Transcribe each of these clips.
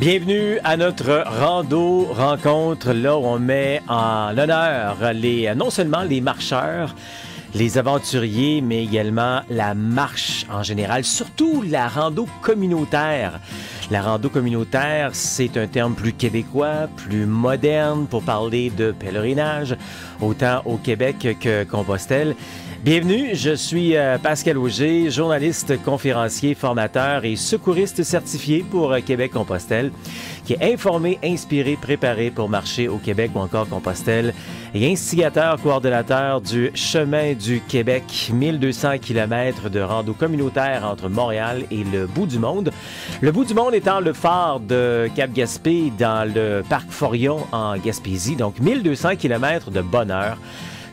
Bienvenue à notre rando rencontre, là où on met en honneur non seulement les marcheurs, les aventuriers, mais également la marche en général, surtout la rando communautaire. La rando communautaire, c'est un terme plus québécois, plus moderne pour parler de pèlerinage, autant au Québec que Compostelle. Bienvenue, je suis Pascal Auger, journaliste, conférencier, formateur et secouriste certifié pour Québec-Compostelle, qui est informé, inspiré, préparé pour marcher au Québec ou encore Compostelle et instigateur, coordonnateur du Chemin du Québec, 1200 km de rando communautaire entre Montréal et le bout du monde. Le bout du monde étant le phare de Cap-Gaspé dans le parc Forion en Gaspésie, donc 1200 km de bonheur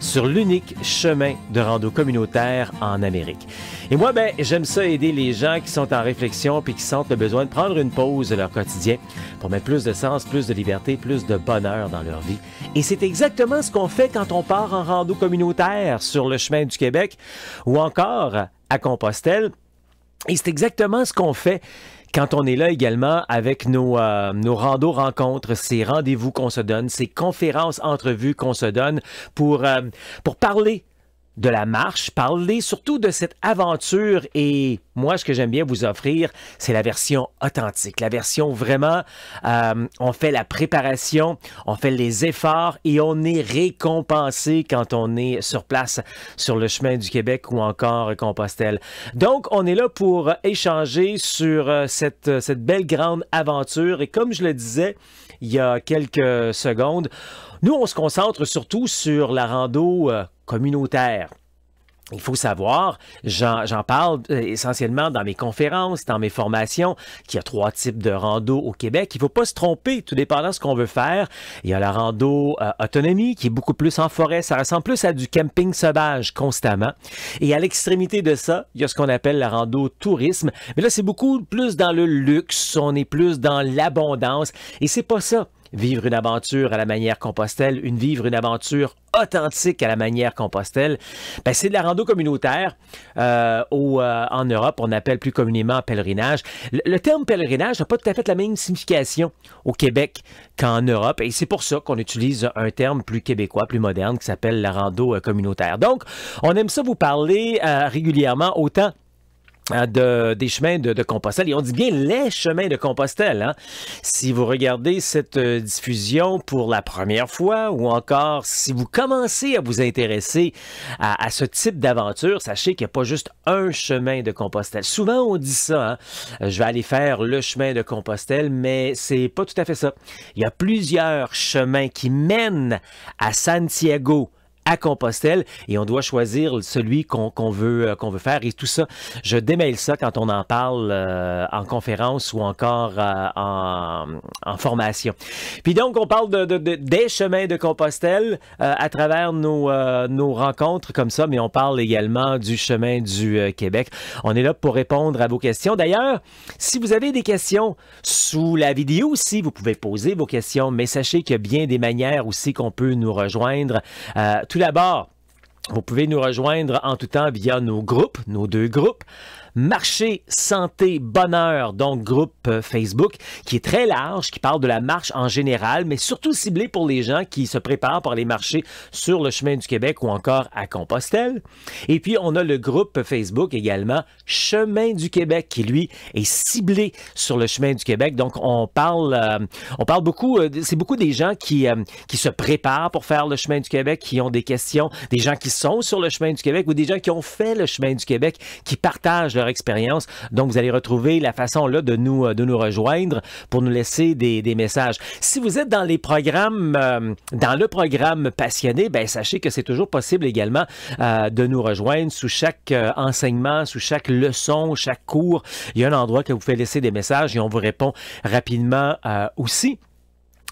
sur l'unique chemin de rando communautaire en Amérique. Et moi, j'aime ça aider les gens qui sont en réflexion puis qui sentent le besoin de prendre une pause de leur quotidien pour mettre plus de sens, plus de liberté, plus de bonheur dans leur vie. Et c'est exactement ce qu'on fait quand on part en rando communautaire sur le chemin du Québec ou encore à Compostelle. Et c'est exactement ce qu'on fait quand on est là également avec nos randos rencontres, ces rendez-vous qu'on se donne, ces conférences, entrevues qu'on se donne pour parler de la marche, parler surtout de cette aventure. Et moi, ce que j'aime bien vous offrir, c'est la version authentique, la version vraiment, on fait la préparation, on fait les efforts et on est récompensé quand on est sur place sur le chemin du Québec ou encore Compostelle. Donc, on est là pour échanger sur cette belle grande aventure. Et comme je le disais il y a quelques secondes, nous, on se concentre surtout sur la rando communautaire. Il faut savoir, j'en parle essentiellement dans mes conférences, dans mes formations, qu'il y a 3 types de rando au Québec. Il ne faut pas se tromper, tout dépendant de ce qu'on veut faire. Il y a la rando autonomie, qui est beaucoup plus en forêt. Ça ressemble plus à du camping sauvage constamment. Et à l'extrémité de ça, il y a ce qu'on appelle la rando tourisme. Mais là, c'est beaucoup plus dans le luxe. On est plus dans l'abondance. Et c'est pas ça. Vivre une aventure à la manière Compostelle, vivre une aventure authentique à la manière Compostelle, c'est de la rando communautaire en Europe, on appelle plus communément pèlerinage. Le terme pèlerinage n'a pas tout à fait la même signification au Québec qu'en Europe, et c'est pour ça qu'on utilise un terme plus québécois, plus moderne, qui s'appelle la rando communautaire. Donc, on aime ça vous parler régulièrement, autant des chemins de Compostelle. Et on dit bien les chemins de Compostelle. Hein? Si vous regardez cette diffusion pour la première fois ou encore si vous commencez à vous intéresser à ce type d'aventure, sachez qu'il n'y a pas juste un chemin de Compostelle. Souvent, on dit ça. Hein? Je vais aller faire le chemin de Compostelle, mais c'est pas tout à fait ça. Il y a plusieurs chemins qui mènent à Santiago, à Compostelle, et on doit choisir celui qu'on veut faire. Et tout ça, je démêle ça quand on en parle en conférence ou encore en formation. Puis donc, on parle des chemins de Compostelle à travers nos rencontres comme ça, mais on parle également du chemin du Québec. On est là pour répondre à vos questions. D'ailleurs, si vous avez des questions sous la vidéo aussi, vous pouvez poser vos questions, mais sachez qu'il y a bien des manières aussi qu'on peut nous rejoindre. Tout d'abord, vous pouvez nous rejoindre en tout temps via nos groupes, nos 2 groupes. Marché, santé, bonheur, donc groupe Facebook, qui est très large, qui parle de la marche en général, mais surtout ciblé pour les gens qui se préparent pour aller marcher sur le chemin du Québec ou encore à Compostelle. Et puis, on a le groupe Facebook également, Chemin du Québec, qui lui est ciblé sur le chemin du Québec. Donc, on parle beaucoup, c'est beaucoup des gens qui se préparent pour faire le chemin du Québec, qui ont des questions, des gens qui sont sur le chemin du Québec ou des gens qui ont fait le chemin du Québec, qui partagent leur expérience. Donc, vous allez retrouver la façon là de nous rejoindre pour nous laisser des messages. Si vous êtes dans les programmes, dans le programme Passionné, sachez que c'est toujours possible également de nous rejoindre sous chaque enseignement, sous chaque leçon, chaque cours. Il y a un endroit que vous pouvez laisser des messages et on vous répond rapidement aussi.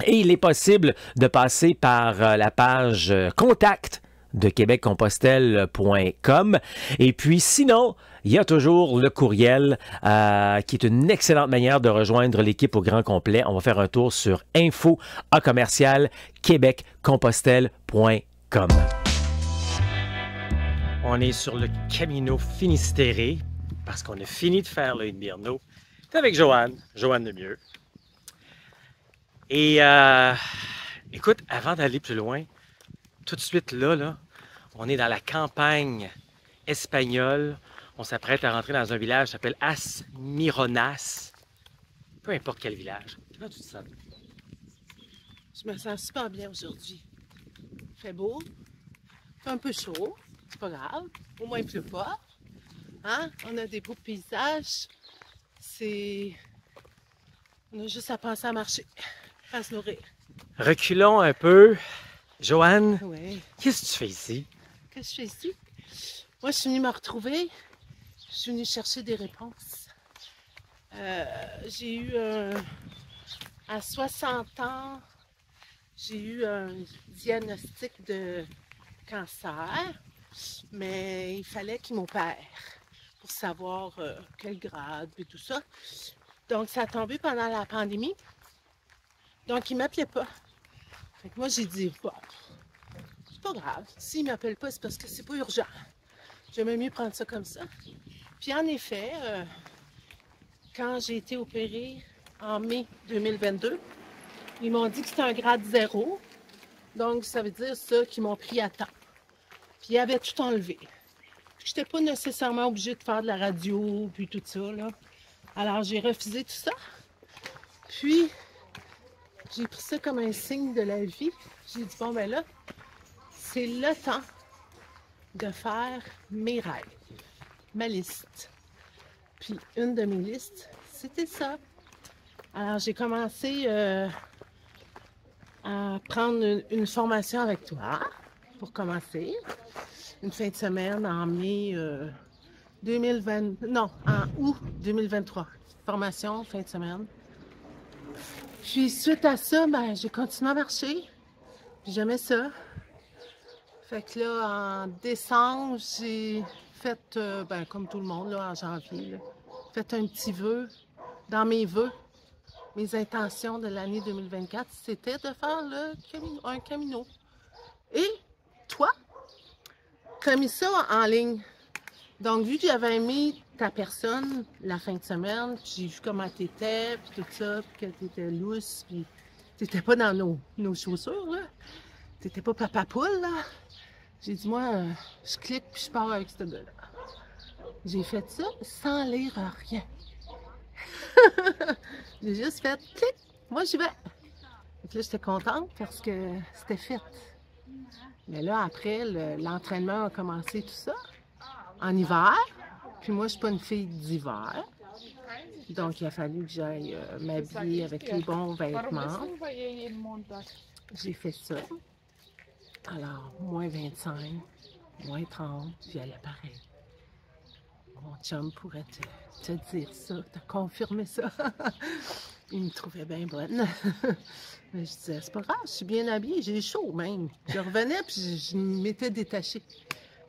Et il est possible de passer par la page Contact de québeccompostelle.com. Et puis sinon, il y a toujours le courriel qui est une excellente manière de rejoindre l'équipe au grand complet. On va faire un tour sur info@québeccompostelle.com. On est sur le Camino Finistéré parce qu'on a fini de faire le Invierno. C'est avec Joanne Lemieux. Et écoute, avant d'aller plus loin, tout de suite là, on est dans la campagne espagnole. On s'apprête à rentrer dans un village qui s'appelle Asmironas. Peu importe quel village. Comment tu te sens? Je me sens super bien aujourd'hui. Il fait beau, il fait un peu chaud, c'est pas grave. Au moins il pleut pas. Hein? On a des beaux paysages. On a juste à penser à marcher, à se nourrir. Reculons un peu. Joanne, Oui. qu'est-ce que tu fais ici? Qu'est-ce que je fais ici? Moi, je suis venue me retrouver. Je suis venue chercher des réponses. J'ai eu à 60 ans, j'ai eu un diagnostic de cancer, mais il fallait qu'il m'opère pour savoir quel grade et tout ça. Donc, ça a tombé pendant la pandémie. Donc, il ne m'appelait pas. Fait que moi, j'ai dit, bon, c'est pas grave. S'il ne m'appelle pas, c'est parce que c'est pas urgent. J'aimais mieux prendre ça comme ça. Puis en effet, quand j'ai été opérée en mai 2022, ils m'ont dit que c'était un grade 0. Donc, ça veut dire ça qu'ils m'ont pris à temps. Puis ils avaient tout enlevé. Je n'étais pas nécessairement obligée de faire de la radio, puis tout ça, là. Alors, j'ai refusé tout ça. Puis, j'ai pris ça comme un signe de la vie. J'ai dit, bon, ben là, c'est le temps de faire mes rêves, ma liste. Puis, une de mes listes, c'était ça. Alors, j'ai commencé à prendre une formation avec toi, pour commencer. Une fin de semaine en mai 2020, non, en août 2023. Formation, fin de semaine. Puis suite à ça, ben, j'ai continué à marcher. Puis j'aimais ça. Fait que là, en décembre, j'ai fait, ben, comme tout le monde, là, en janvier, là, fait un petit vœu. Dans mes vœux, mes intentions de l'année 2024, c'était de faire un camino. Et toi, tu as mis ça en ligne. Donc, vu que j'avais aimé ta personne la fin de semaine, puis j'ai vu comment t'étais, puis tout ça, puis que t'étais lousse, puis t'étais pas dans nos chaussures, là. T'étais pas papa poule, là. J'ai dit, moi, je clique, puis je pars avec ce gars-là. J'ai fait ça sans lire rien. J'ai juste fait clic, moi j'y vais. Donc là, j'étais contente parce que c'était fait. Mais là, après, l'entraînement a commencé tout ça, en hiver. Puis moi, je suis pas une fille d'hiver. Donc, il a fallu que j'aille m'habiller avec les bons vêtements. J'ai fait ça. Alors, moins 25, moins 30, j'y allais pareil. Mon chum pourrait te dire ça, te confirmer ça. Il me trouvait bien bonne. Mais je disais, c'est pas grave, je suis bien habillée, j'ai chaud même. Je revenais puis je m'étais détachée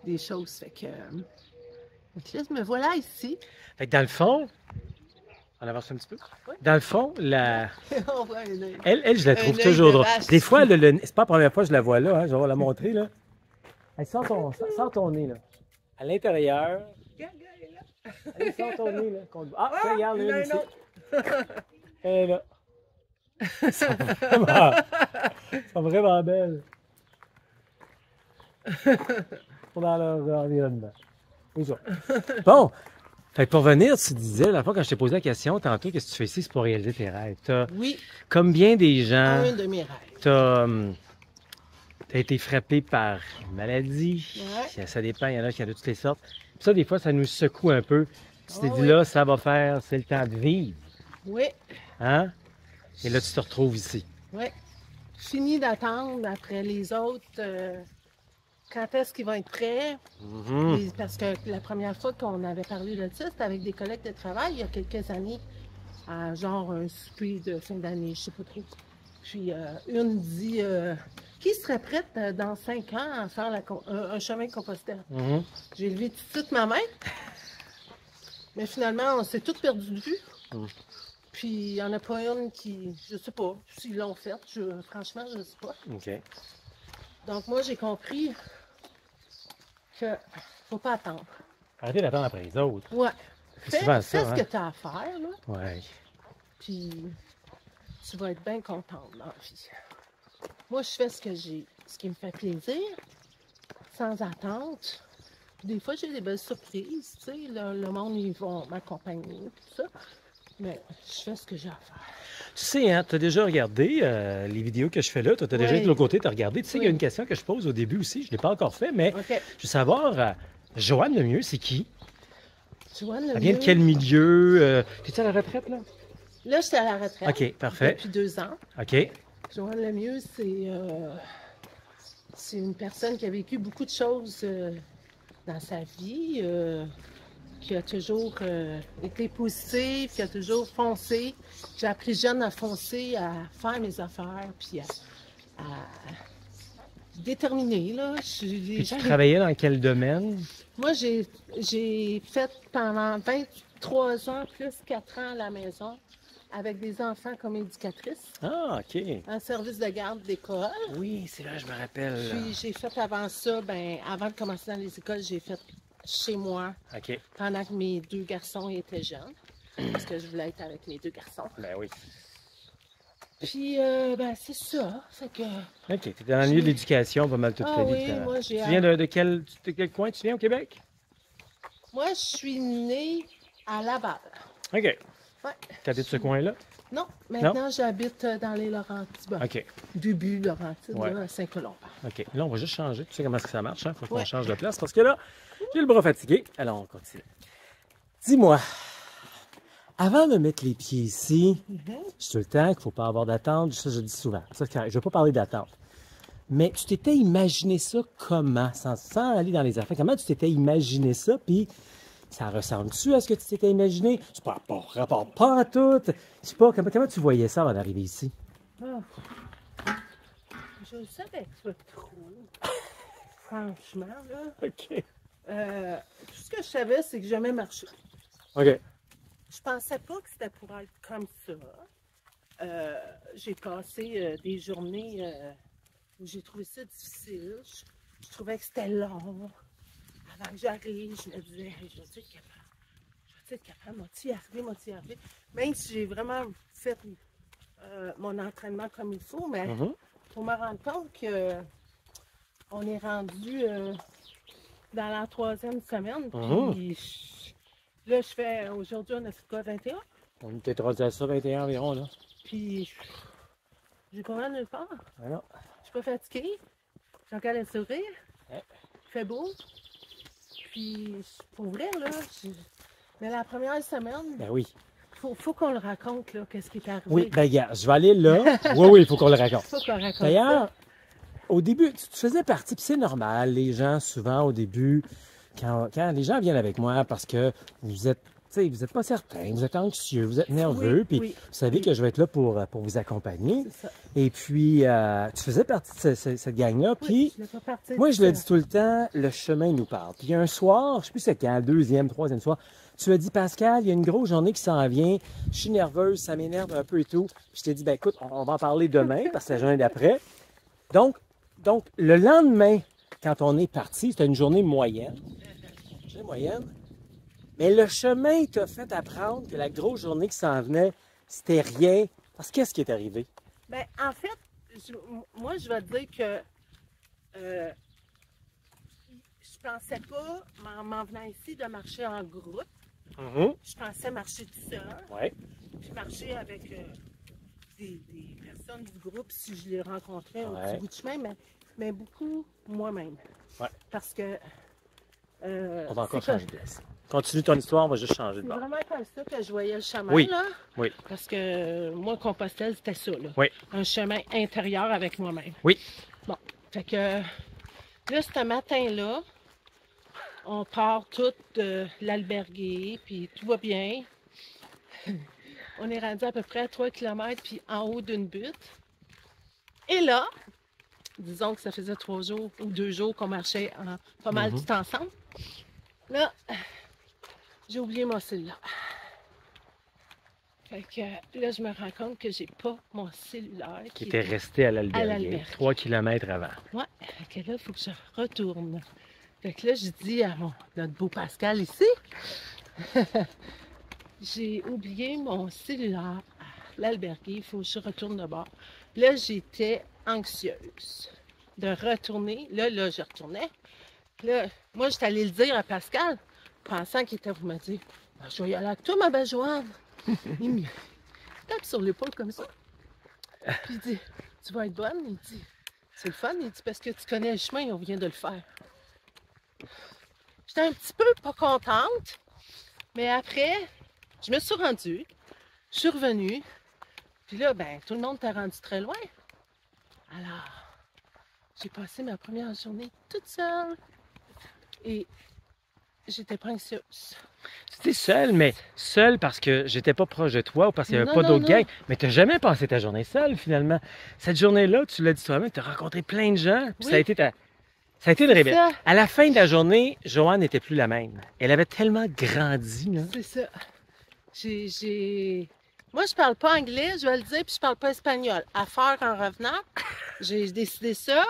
des choses. Fait que là, me voilà ici. Fait que dans le fond, on avance un petit peu. Oui. Dans le fond, On voit un œil. elle, je la trouve Un toujours œil de drôle. vache. Des fois, c'est pas la première fois que je la vois là, hein, je vais la montrer, là. Elle sort ton nez, là. À l'intérieur. Allez, sors ton nez, là. Ah, tiens, regarde, il y en a là, un ici. autre. Elle est là. Elles sont vraiment belles. Ils sont dans leur environnement. C'est ça. Bon, fait que pour venir, tu disais, la fois quand je t'ai posé la question tantôt, qu'est-ce que tu fais ici, c'est pour réaliser tes rêves. Oui, Comme bien des gens, un de mes rêves. t'as été frappé par une maladie. Ouais. Ça dépend, il y en a qui en ont de toutes les sortes. Puis ça, des fois, ça nous secoue un peu. Tu t'es Ah dit, oui. là, ça va faire, c'est le temps de vivre. Oui, Hein? Et là, tu te retrouves ici. oui. Fini d'attendre après les autres. Quand est-ce qu'ils vont être prêts? Mhm. Parce que la première fois qu'on avait parlé de ça, c'était avec des collègues de travail il y a quelques années. À genre un souper de fin d'année, je sais pas trop. Puis une dit qui serait prête dans 5 ans à faire un chemin de Compostelle? Mhm. J'ai levé tout de suite ma main. Mais finalement, on s'est toutes perdu de vue. Mhm. Puis il n'y en a pas une qui. Je sais pas s'ils l'ont fait. Franchement, je sais pas. OK. Donc moi, j'ai compris que faut pas attendre. Arrêtez d'attendre après les autres. Ouais. C'est souvent Fais ça, ce hein? que tu as à faire, là. Ouais. Puis tu vas être bien contente dans la vie. Moi, je fais ce qui me fait plaisir, sans attente. Puis des fois, j'ai des belles surprises, tu sais, le monde, ils vont m'accompagner, tout ça. Mais je fais ce que j'ai à faire. Tu sais, hein, tu as déjà regardé les vidéos que je fais là. Tu as déjà été de l'autre côté, tu as regardé. Tu sais, il y a une question que je pose au début aussi. Je ne l'ai pas encore fait, mais OK. je veux savoir, Joanne Lemieux, c'est qui? Joanne Elle vient de Lemieux. quel milieu? Tu es à la retraite, là? Là, j'étais à la retraite. OK, parfait. Depuis 2 ans. OK. Joanne Lemieux, c'est une personne qui a vécu beaucoup de choses dans sa vie, qui a toujours été positive, qui a toujours foncé. J'ai appris jeune à foncer, à faire mes affaires, puis à déterminer, là. Puis tu travaillais dans quel domaine? Moi, j'ai fait pendant 23 ans, plus 4 ans à la maison, avec des enfants comme éducatrice, Ah, OK. en service de garde d'école. Oui, c'est là, je me rappelle. Puis j'ai fait avant ça, avant de commencer dans les écoles, j'ai fait chez moi OK. pendant que mes 2 garçons étaient jeunes, parce que je voulais être avec mes 2 garçons. Ben oui. Puis, c'est ça. Fait que... OK. Tu étais dans le milieu de l'éducation pas mal toute ta vie. oui, finalement. moi, j'ai... Tu viens de quel coin tu viens au Québec? Moi, je suis née à Laval. OK. Ouais. Tu habites ce coin-là? Non, maintenant, j'habite dans les Laurentides. Bon, OK. début Laurentides, Ouais. là, à Saint-Colomb. OK. Là, on va juste changer. Tu sais comment ça marche, hein? Faut qu'on Ouais. change de place parce que là, j'ai le bras fatigué. Alors, on continue. Dis-moi, avant de mettre les pieds ici, je tout le temps qu'il ne faut pas avoir d'attente. Ça, je le dis souvent. Ça, je ne vais pas parler d'attente. Mais tu t'étais imaginé ça comment? Sans aller dans les affaires, comment tu t'étais imaginé ça? Puis, ça ressemble-tu à ce que tu t'étais imaginé? C'est pas rapport pas à tout. Je sais pas, comment tu voyais ça avant d'arriver ici? Ah. Je le savais pas trop. Franchement, là. OK. Tout ce que je savais, c'est que j'aimais marcher. OK. Je pensais pas que c'était pour être comme ça. J'ai passé des journées où j'ai trouvé ça difficile. Je trouvais que c'était long. Avant que j'arrive, je me disais, hey, je vais être capable. Je vais être capable, m'y arriver. Même si j'ai vraiment fait mon entraînement comme il faut, mais faut me rendre compte que on est rendu dans la 3e semaine. Puis là, aujourd'hui, on a fait quoi, 21? On était rendu à ça, 21 environ, là. Puis j'ai pas mal nulle part. Alors, Je suis pas fatiguée. J'ai encore le sourire. Ouais. Il fait beau. Puis pour vrai, là, mais la première semaine, ben oui. faut qu'on le raconte, là, qu'est-ce qui est arrivé. Oui, ben gars, je vais aller là. Oui, il faut qu'on le raconte. Faut qu'on raconte D'ailleurs, ça. au début, tu faisais partie, puis c'est normal, les gens, souvent, au début, quand les gens viennent avec moi parce que vous êtes, tu sais, vous n'êtes pas certain, vous êtes anxieux, vous êtes nerveux, puis oui, vous savez que je vais être là pour vous accompagner. C'est ça. Et puis, tu faisais partie de cette gang-là, puis Je l'ai pas parti moi, de je le ça. dis tout le temps, le chemin nous parle. Puis un soir, je ne sais plus c'est quand, 2e, 3e soir, tu as dit, Pascal, il y a une grosse journée qui s'en vient, je suis nerveuse, ça m'énerve un peu et tout. Puis je t'ai dit, ben écoute, on va en parler demain, parce que c'est la journée d'après. Donc, le lendemain, quand on est parti, c'était une journée moyenne. Mais le chemin t'a fait apprendre que la grosse journée qui s'en venait, c'était rien. Parce que qu'est-ce qui est arrivé? Ben, en fait, moi, je vais te dire que je pensais pas, m'en venant ici, de marcher en groupe. Je pensais marcher tout seul. Oui. Puis marcher avec des personnes du groupe si je les rencontrais au Ouais. petit bout de chemin, mais beaucoup moi-même. Ouais. Parce que. On va encore c'est changer de place. Continue ton histoire, on va juste changer de C'est bord. vraiment comme ça que je voyais le chemin, Oui. là. Oui. Parce que moi, Compostelle, c'était ça, là. Oui. Un chemin intérieur avec moi-même. Oui. Bon, fait que là, ce matin-là, on part toutes de l'alberguer, puis tout va bien. On est rendu à peu près à 3 km, puis en haut d'une butte. Et là, disons que ça faisait 3 jours ou 2 jours qu'on marchait pas mal tout ensemble. Là, j'ai oublié mon cellulaire. Fait que là, je me rends compte que j'ai pas mon cellulaire. Qui était resté à l'albergue, l'albergue. 3 km avant. Ouais, fait que là, il faut que je retourne. Fait que là, je dis à notre beau Pascal ici, j'ai oublié mon cellulaire à l'alberguer, il faut que je retourne de bord. Là, j'étais anxieuse de retourner. Là, je retournais. Là, moi, j'étais allée le dire à Pascal, pensant qu'il était pour me dire « Je vais y aller avec toi, ma belle Joanne. » Il me tape sur l'épaule comme ça. Puis il dit « Tu vas être bonne? » Il dit « C'est le fun. » Il dit « Parce que tu connais le chemin, on vient de le faire. » J'étais un petit peu pas contente, mais après, je me suis rendue, je suis revenue, puis là, ben, tout le monde t'a rendu très loin. Alors, j'ai passé ma première journée toute seule et j'étais pas anxieuse. Tu étais seule, mais seule parce que j'étais pas proche de toi ou parce qu'il n'y avait pas Non, d'autres non. gangs. Mais tu n'as jamais passé ta journée seule, finalement. Cette journée-là, tu l'as dit toi-même, tu as rencontré plein de gens, puis Oui. ça a été une C'est révélation. ça. À la fin de la journée, Joanne n'était plus la même. Elle avait tellement grandi, là. C'est ça. Moi, je parle pas anglais, je vais le dire, puis je parle pas espagnol. À faire en revenant, j'ai décidé ça,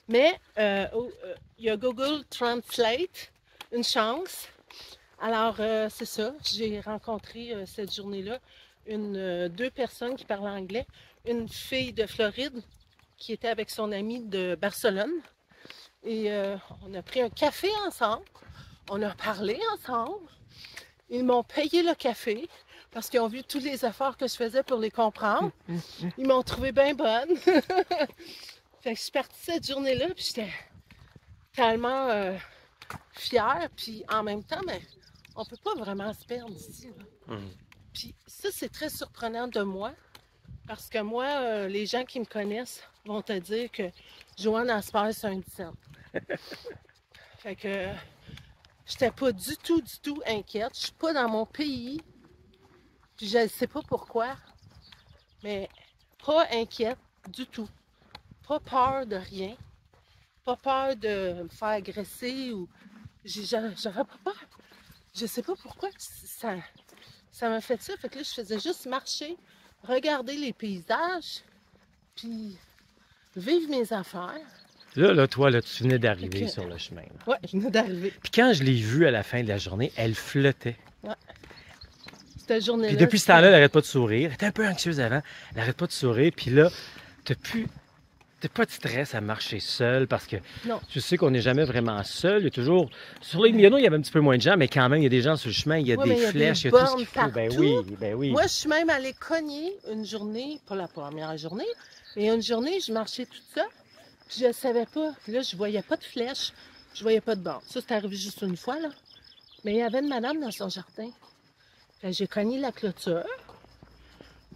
mais il y a Google Translate, une chance. Alors, c'est ça, j'ai rencontré cette journée-là deux personnes qui parlaient anglais. Une fille de Floride qui était avec son amie de Barcelone. Et on a pris un café ensemble, on a parlé ensemble. Ils m'ont payé le café parce qu'ils ont vu tous les efforts que je faisais pour les comprendre. Ils m'ont trouvé bien bonne. Fait que je suis partie cette journée-là, puis j'étais tellement fière. Puis en même temps, mais on peut pas vraiment se perdre ici. Là. Puis ça, c'est très surprenant de moi. Parce que moi, les gens qui me connaissent vont te dire que Joanne Asper, c'est un dizaine. Fait que j'étais pas du tout inquiète. Je suis pas dans mon pays. Puis je ne sais pas pourquoi. Mais pas inquiète du tout. Pas peur de rien. Pas peur de me faire agresser ou. J'aurais pas peur. Je sais pas pourquoi ça m'a fait ça. Fait que là, je faisais juste marcher, regarder les paysages, puis vivre mes affaires. Là, toi, là, tu venais d'arriver sur le chemin. Là. Ouais, je venais d'arriver. Puis quand je l'ai vue à la fin de la journée, elle flottait. Ouais. Cette journée-là. Puis depuis ce temps-là, elle n'arrête pas de sourire. Elle était un peu anxieuse avant. Elle n'arrête pas de sourire. Puis là, t'as pas de stress à marcher seule parce que non. Je sais qu'on n'est jamais vraiment seul. Il y a toujours. Sur les Millionnaires, il y avait un petit peu moins de gens, mais quand même, il y a des gens sur le chemin, il y a des flèches, il y a tout ce qu'il faut. Ben oui. Moi, je suis même allée cogner une journée, pas la première journée, mais une journée, je marchais toute seule. Puis je ne savais pas. Puis là, je voyais pas de flèches, je voyais pas de bord. Ça, c'est arrivé juste une fois, là. Mais il y avait une madame dans son jardin. Fait que j'ai cogné la clôture.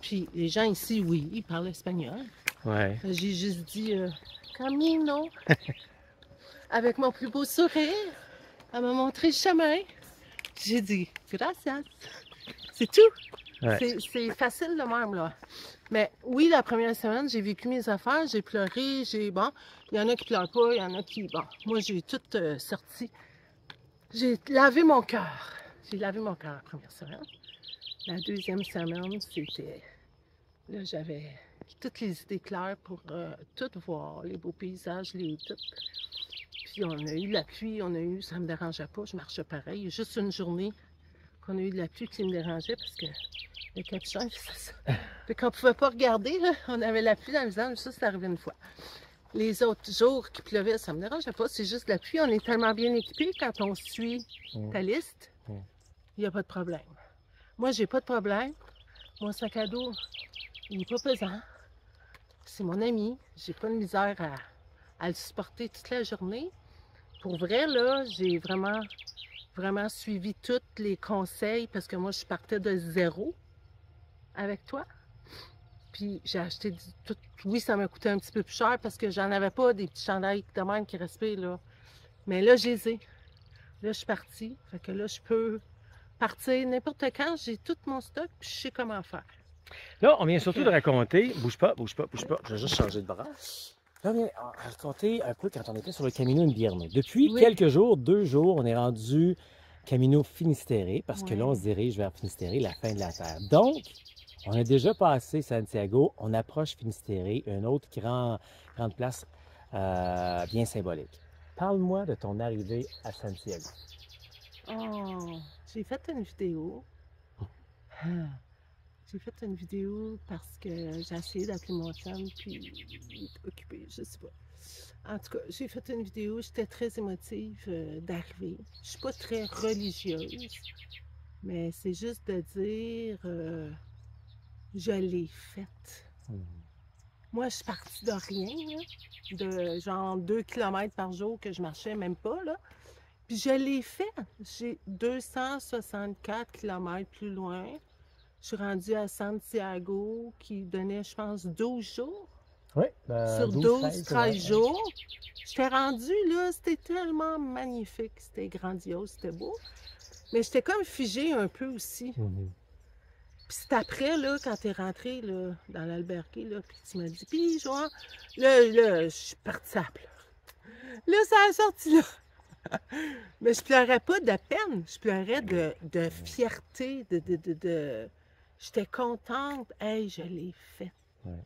Puis les gens ici, oui, ils parlent espagnol. Ouais. J'ai juste dit Camino. Avec mon plus beau sourire. Elle m'a montré le chemin. J'ai dit gracias. C'est tout. Ouais. C'est facile de même, là. Mais oui, la première semaine, j'ai vécu mes affaires, j'ai pleuré, bon, il y en a qui pleurent pas, il y en a qui, bon, moi j'ai tout sorti. J'ai lavé mon cœur. J'ai lavé mon cœur la première semaine. La deuxième semaine, c'était, là j'avais toutes les idées claires pour tout voir, les beaux paysages, tout. Puis on a eu la pluie, ça me dérangeait pas, je marchais pareil. Il y a juste une journée qu'on a eu de la pluie qui me dérangeait parce que le capuchon, c'est ça. Puis qu'on pouvait pas regarder, là, on avait la pluie dans le visage, ça, c'est arrivé une fois. Les autres jours qui pleuvait, ça me dérangeait pas, c'est juste la pluie. On est tellement bien équipés quand on suit ta liste, il n'y a pas de problème. Moi, j'ai pas de problème. Mon sac à dos, il n'est pas pesant. C'est mon ami. J'ai pas de misère à le supporter toute la journée. Pour vrai, là, j'ai vraiment suivi tous les conseils parce que moi, je partais de zéro avec toi. Puis j'ai acheté tout. Oui, ça m'a coûté un petit peu plus cher parce que j'en avais pas des petits chandails de même qui respirent, là. Mais là, je les ai. Là, je suis partie. Fait que là, je peux partir n'importe quand. J'ai tout mon stock puis je sais comment faire. Là, on vient surtout de raconter... Bouge pas. Je vais juste changer de bras. Là, on vient raconter un peu quand on était sur le Camino Invierno. Depuis quelques jours, 2 jours, on est rendu Camino Finisterre parce que là, on se dirige vers Finisterre, la fin de la Terre. Donc, on a déjà passé Santiago, on approche Finisterre, une autre grande place bien symbolique. Parle-moi de ton arrivée à Santiago. Oh, j'ai fait une vidéo. J'ai fait une vidéo parce que j'ai essayé d'appeler mon chum, puis il est occupé, je sais pas. En tout cas, j'ai fait une vidéo, j'étais très émotive d'arriver. Je suis pas très religieuse, mais c'est juste de dire je l'ai faite. Moi, je suis partie de rien, là, de genre 2 km par jour que je marchais, même pas, là. Puis je l'ai fait. J'ai 264 km plus loin. Je suis rendue à Santiago, qui donnait, je pense, 12 jours. Oui, Sur 12, 13 jours. J'étais rendue, là, c'était tellement magnifique. C'était grandiose, c'était beau. Mais j'étais comme figée un peu aussi. Puis c'est après, là, quand t'es rentrée là, dans l'albergue, là, puis tu m'as dit, puis genre, là, je suis partie à pleurer. Là, ça a sorti, là. Mais je pleurais pas de peine, je pleurais de fierté, J'étais contente. Hey, je l'ai faite. Ouais.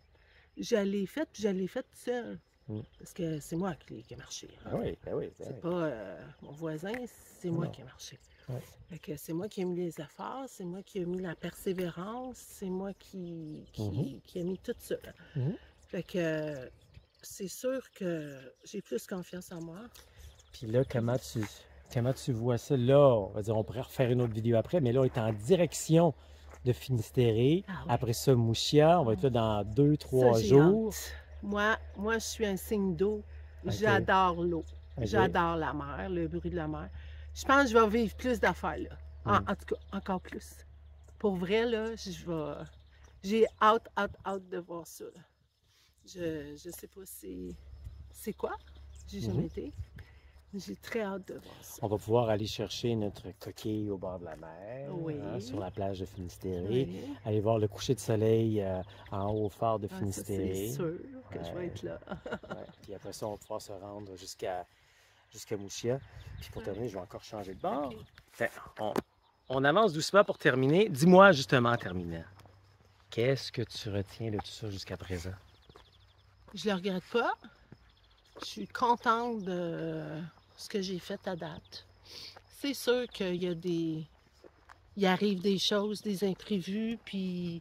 Je l'ai faite, puis je l'ai faite seule. Parce que c'est moi qui ai marché. Ah oui, ben oui. C'est pas mon voisin, c'est moi qui ai marché. Ouais. Fait que c'est moi qui ai mis les efforts, c'est moi qui ai mis la persévérance, c'est moi qui ai mis tout ça. Fait que c'est sûr que j'ai plus confiance en moi. Puis là, comment tu vois ça? Là, on va dire, on pourrait refaire une autre vidéo après, mais là, on est en direction de Finistéré. Ah oui. Après ça, Mouchia. On va être là dans 2-3 Ça, j'ai jours. hâte. Moi, je suis un signe d'eau. Ok. J'adore l'eau. Ok. J'adore la mer, le bruit de la mer. Je pense que je vais vivre plus d'affaires là. En tout cas, encore plus. Pour vrai, là, j'ai hâte de voir ça. Là. Je sais pas c'est quoi. J'ai jamais été. J'ai très hâte de voir ça. On va pouvoir aller chercher notre coquille au bord de la mer, Oui. sur la plage de Finistéré. Oui. Aller voir le coucher de soleil en haut au phare de Ah, ça, Finistéré. c'est sûr que je vais être là. Ouais. Puis après ça, on va pouvoir se rendre jusqu'à Mouchia. Puis pour terminer, je vais encore changer de bord. Ok. Fait, on avance doucement pour terminer. Dis-moi justement en terminant, qu'est-ce que tu retiens de tout ça jusqu'à présent? Je le regrette pas. Je suis contente de ce que j'ai fait à date. C'est sûr qu'il y a il arrive des choses, des imprévus, puis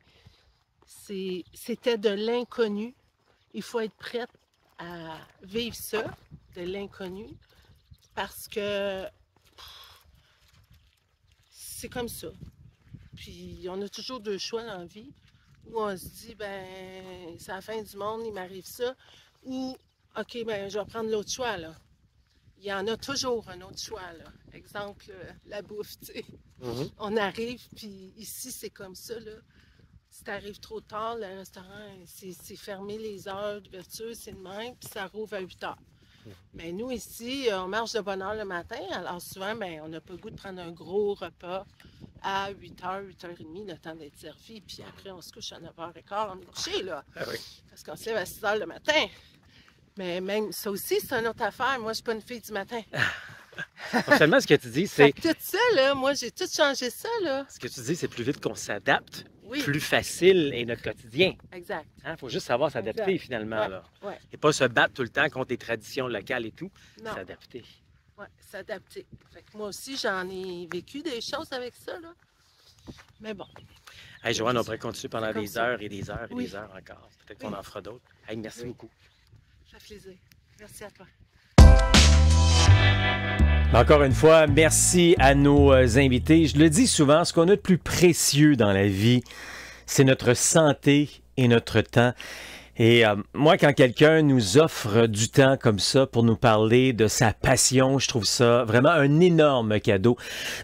c'était de l'inconnu. Il faut être prête à vivre ça, de l'inconnu, parce que c'est comme ça. Puis on a toujours deux choix dans la vie, où on se dit, ben, c'est la fin du monde, il m'arrive ça, ou, OK, ben, je vais prendre l'autre choix, là. Il y en a toujours un autre choix, là. Exemple, la bouffe, tu sais. On arrive, puis ici, c'est comme ça, là. Si t'arrives trop tard, le restaurant, c'est fermé les heures d'ouverture, c'est le même, puis ça rouvre à 8 heures. Mais nous, ici, on marche de bonne heure le matin, alors souvent, ben, on n'a pas le goût de prendre un gros repas à 8h, 8h30, le temps d'être servi, puis après, on se couche à 9h15, on est couché, là. Ah oui. Parce qu'on se lève à 6h le matin. Mais même ça aussi, c'est une autre affaire. Moi, je suis pas une fille du matin. Seulement, ce que tu dis, Fait c'est... que tout ça, là, moi, j'ai tout changé ça, là. Ce que tu dis, c'est plus vite qu'on s'adapte, Oui. plus facile est notre quotidien. Exact. Il faut juste savoir s'adapter, Exact. finalement. Ouais, Là. ouais. Et pas se battre tout le temps contre les traditions locales et tout. Non. S'adapter. Ouais, s'adapter. Fait que moi aussi, j'en ai vécu des choses avec ça, là. Mais bon. Hey, Joanne, on pourrait continuer pendant C'est comme des ça. heures et des heures et Oui. des heures encore. Peut-être qu'on Oui. en fera d'autres. Hey, merci Oui. beaucoup. Ça fait plaisir. Merci à toi. Encore une fois, merci à nos invités. Je le dis souvent, ce qu'on a de plus précieux dans la vie, c'est notre santé et notre temps. Et moi, quand quelqu'un nous offre du temps comme ça pour nous parler de sa passion, je trouve ça vraiment un énorme cadeau.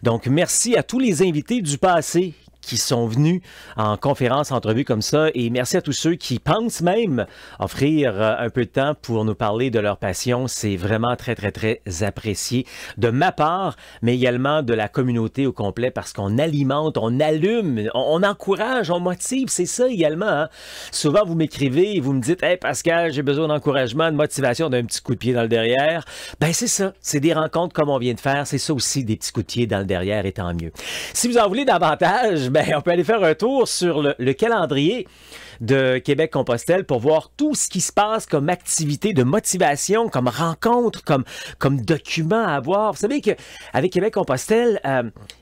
Donc, merci à tous les invités du passé qui sont venus en conférence, entrevue comme ça. Et merci à tous ceux qui pensent même offrir un peu de temps pour nous parler de leur passion. C'est vraiment très, très, très apprécié de ma part, mais également de la communauté au complet parce qu'on alimente, on allume, on encourage, on motive. C'est ça également. Hein? Souvent, vous m'écrivez et vous me dites « Hey Pascal, j'ai besoin d'encouragement, de motivation, d'un petit coup de pied dans le derrière. » Ben c'est ça. C'est des rencontres comme on vient de faire. C'est ça aussi, des petits coups de pied dans le derrière et tant mieux. Si vous en voulez davantage, ben, on peut aller faire un tour sur le calendrier de Québec-Compostelle pour voir tout ce qui se passe comme activité de motivation, comme rencontre, comme document à voir. Vous savez qu'avec Québec-Compostelle,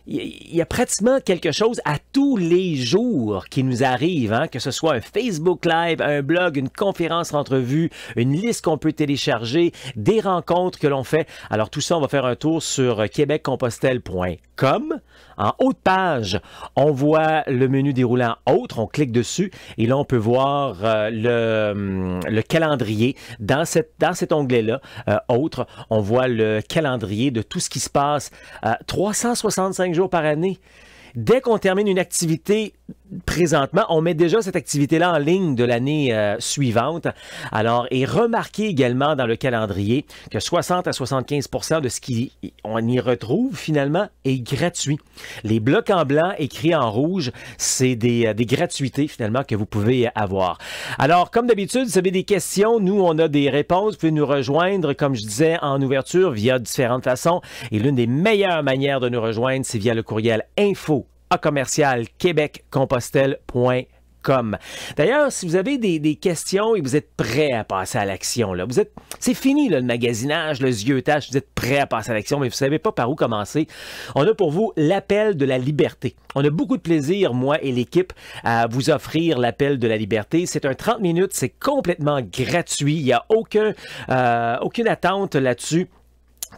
il y a pratiquement quelque chose à tous les jours qui nous arrive, hein? Que ce soit un Facebook Live, un blog, une conférence entrevue, une liste qu'on peut télécharger, des rencontres que l'on fait. Alors tout ça, on va faire un tour sur québeccompostelle.com. En haut de page, on voit le menu déroulant Autres, on clique dessus et là, on peut voir le calendrier. Dans cet onglet-là, Autres, on voit le calendrier de tout ce qui se passe 365 jours par année. Dès qu'on termine une activité, présentement, on met déjà cette activité-là en ligne de l'année suivante. Alors, et remarquez également dans le calendrier que 60 à 75% de ce qu'on y retrouve finalement est gratuit. Les blocs en blanc écrits en rouge, c'est des gratuités finalement que vous pouvez avoir. Alors, comme d'habitude, si vous avez des questions, nous, on a des réponses. Vous pouvez nous rejoindre, comme je disais, en ouverture via différentes façons. Et l'une des meilleures manières de nous rejoindre, c'est via le courriel info@québeccompostelle.com. D'ailleurs, si vous avez des questions et vous êtes prêt à passer à l'action, là, c'est fini là, le magasinage, le ziotage, vous êtes prêt à passer à l'action, mais vous ne savez pas par où commencer. On a pour vous l'appel de la liberté. On a beaucoup de plaisir, moi et l'équipe, à vous offrir l'appel de la liberté. C'est un 30 minutes, c'est complètement gratuit. Il n'y a aucune attente là-dessus.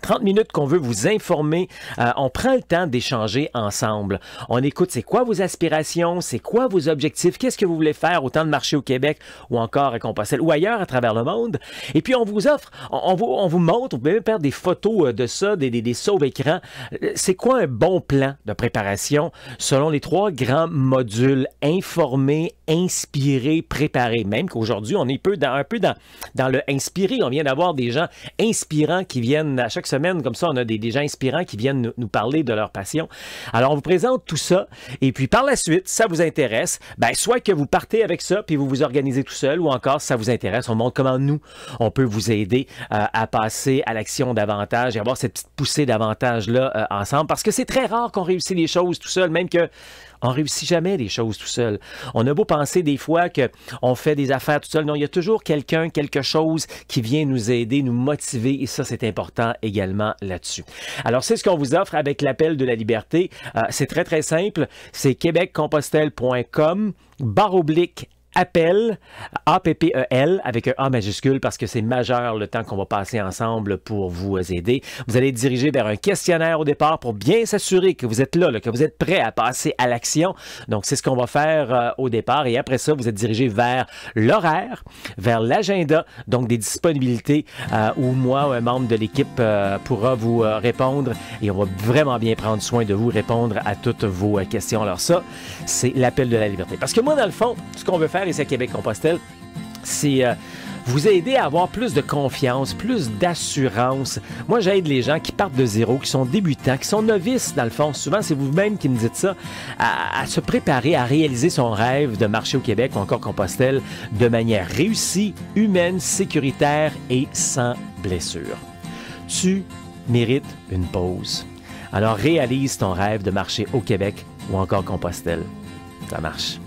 30 minutes qu'on veut vous informer. On prend le temps d'échanger ensemble. On écoute c'est quoi vos aspirations, c'est quoi vos objectifs, qu'est-ce que vous voulez faire autant de marché au Québec ou encore à Compostelle ou ailleurs à travers le monde. Et puis on vous offre, on vous montre, vous pouvez même faire des photos de ça, des sauve-écrans. C'est quoi un bon plan de préparation selon les 3 grands modules: informer, inspirer, préparer. Même qu'aujourd'hui, on est un peu dans le inspirer. On vient d'avoir des gens inspirants qui viennent à chaque semaine, comme ça, on a des gens inspirants qui viennent nous parler de leur passion. Alors, on vous présente tout ça. Et puis, par la suite, si ça vous intéresse, ben, soit que vous partez avec ça, puis vous vous organisez tout seul, ou encore, si ça vous intéresse, on montre comment nous, on peut vous aider à passer à l'action davantage et avoir cette petite poussée davantage-là ensemble. Parce que c'est très rare qu'on réussisse les choses tout seul, même que on réussit jamais les choses tout seul. On a beau penser des fois qu'on fait des affaires tout seul. Non, il y a toujours quelqu'un, quelque chose qui vient nous aider, nous motiver. Et ça, c'est important également là-dessus. Alors, c'est ce qu'on vous offre avec l'appel de la liberté. C'est très, très simple. C'est québeccompostelle.com/appel, A-P-P-E-L, avec un A majuscule parce que c'est majeur le temps qu'on va passer ensemble pour vous aider. Vous allez être dirigé vers un questionnaire au départ pour bien s'assurer que vous êtes là, que vous êtes prêt à passer à l'action. Donc, c'est ce qu'on va faire au départ. Et après ça, vous êtes dirigé vers l'horaire, vers l'agenda, donc des disponibilités où moi ou un membre de l'équipe pourra vous répondre et on va vraiment bien prendre soin de vous, répondre à toutes vos questions. Alors ça, c'est l'appel de la liberté. Parce que moi, dans le fond, ce qu'on veut faire ici à Québec-Compostelle, c'est vous aider à avoir plus de confiance, plus d'assurance. Moi, j'aide les gens qui partent de zéro, qui sont débutants, qui sont novices, dans le fond. Souvent, c'est vous-même qui me dites ça, à se préparer à réaliser son rêve de marcher au Québec ou encore Compostelle de manière réussie, humaine, sécuritaire et sans blessure. Tu mérites une pause. Alors, réalise ton rêve de marcher au Québec ou encore Compostelle. Ça marche.